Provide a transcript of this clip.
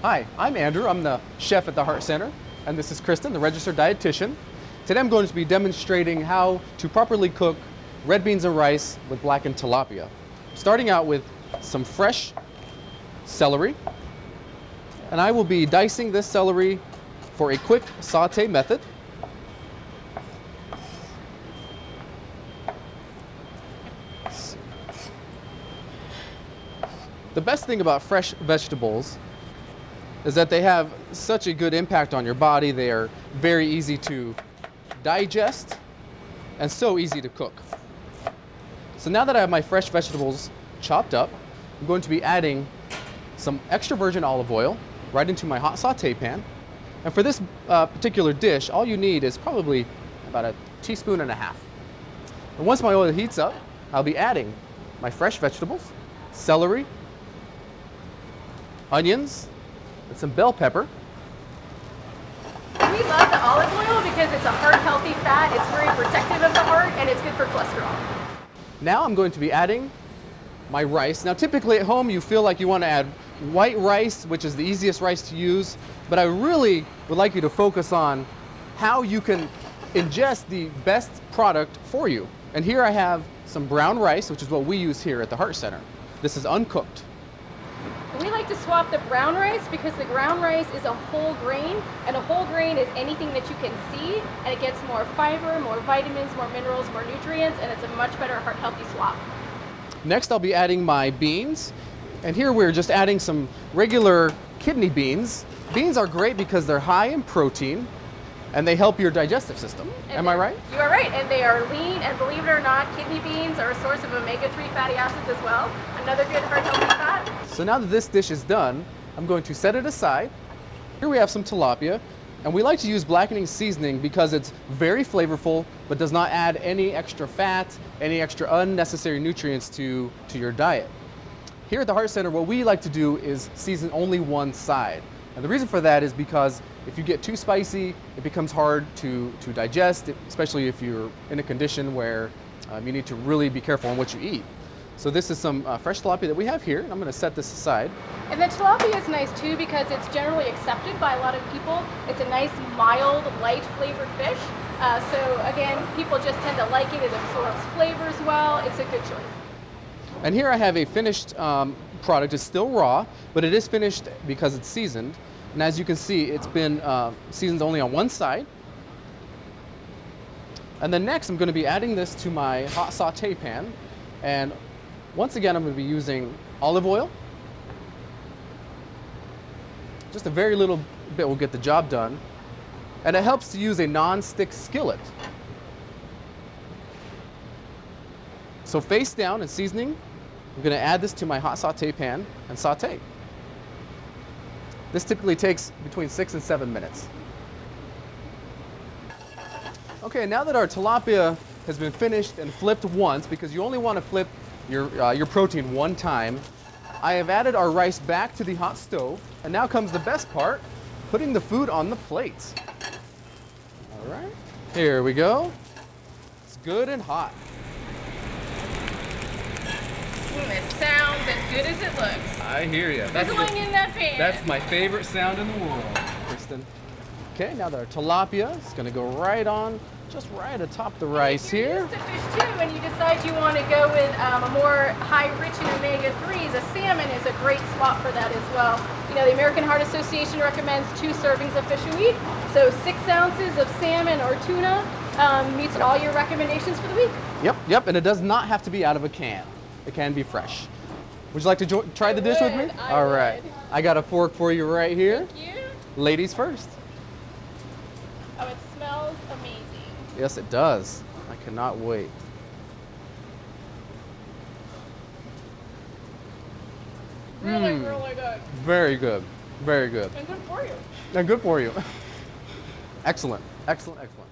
Hi, I'm Andrew. I'm the chef at the Heart Center, and this is Kristen, the registered dietitian. Today I'm going to be demonstrating how to properly cook red beans and rice with blackened tilapia. Starting out with some fresh celery, and I will be dicing this celery for a quick saute method. The best thing about fresh vegetables is that they have such a good impact on your body. They are very easy to digest and so easy to cook. So now that I have my fresh vegetables chopped up, I'm going to be adding some extra virgin olive oil right into my hot saute pan. And for this particular dish, all you need is probably about a teaspoon and a half. And once my oil heats up, I'll be adding my fresh vegetables, celery, onions, and some bell pepper. We love the olive oil because it's a heart-healthy fat. It's very protective of the heart, and it's good for cholesterol. Now I'm going to be adding my rice. Now typically at home you feel like you want to add white rice, which is the easiest rice to use, but I really would like you to focus on how you can ingest the best product for you. And here I have some brown rice, which is what we use here at the Heart Center. This is uncooked. We like to swap the brown rice because the brown rice is a whole grain, and a whole grain is anything that you can see, and it gets more fiber, more vitamins, more minerals, more nutrients, and it's a much better heart-healthy swap. Next I'll be adding my beans, and here we're just adding some regular kidney beans. Beans are great because they're high in protein and they help your digestive system. Am I right? You are right, and they are lean, and believe it or not, kidney beans are a source of omega-3 fatty acids as well. Another good heart-healthy fat. So now that this dish is done, I'm going to set it aside. Here we have some tilapia, and we like to use blackening seasoning because it's very flavorful, but does not add any extra fat, any extra unnecessary nutrients to your diet. Here at the Heart Center, what we like to do is season only one side. And the reason for that is because if you get too spicy, it becomes hard to digest, especially if you're in a condition where you need to really be careful on what you eat. So this is some fresh tilapia that we have here, and I'm going to set this aside. And the tilapia is nice too because it's generally accepted by a lot of people. It's a nice, mild, light flavored fish. So again, people just tend to like it. It absorbs flavors well. It's a good choice. And here I have a finished product. It's still raw, but it is finished because it's seasoned. And as you can see, it's been seasoned only on one side. And then next, I'm going to be adding this to my hot saute pan. And once again, I'm going to be using olive oil. Just a very little bit will get the job done. And it helps to use a non-stick skillet. So face down and seasoning, I'm going to add this to my hot saute pan and saute. This typically takes between 6 and 7 minutes. Okay, now that our tilapia has been finished and flipped once, because you only want to flip your protein one time, I have added our rice back to the hot stove, and now comes the best part, putting the food on the plate. All right, here we go. It's good and hot. It sounds as good as it looks. I hear you. Sizzling in that pan. That's my favorite sound in the world, Kristen. Okay, now that our tilapia is going to go right on, just right atop the rice here. If you're used to fish too, and you decide you want to go with a more high-rich in omega-3s, a salmon is a great swap for that as well. You know, the American Heart Association recommends 2 servings of fish a week, so 6 ounces of salmon or tuna meets all your recommendations for the week. Yep, and it does not have to be out of a can. It can be fresh. Would you like to try the dish with me? All right. I got a fork for you right here. Thank you. Ladies first. Oh, it smells amazing. Yes, it does. I cannot wait. Really good. Very good. Very good. And good for you. And good for you. Excellent. Excellent. Excellent.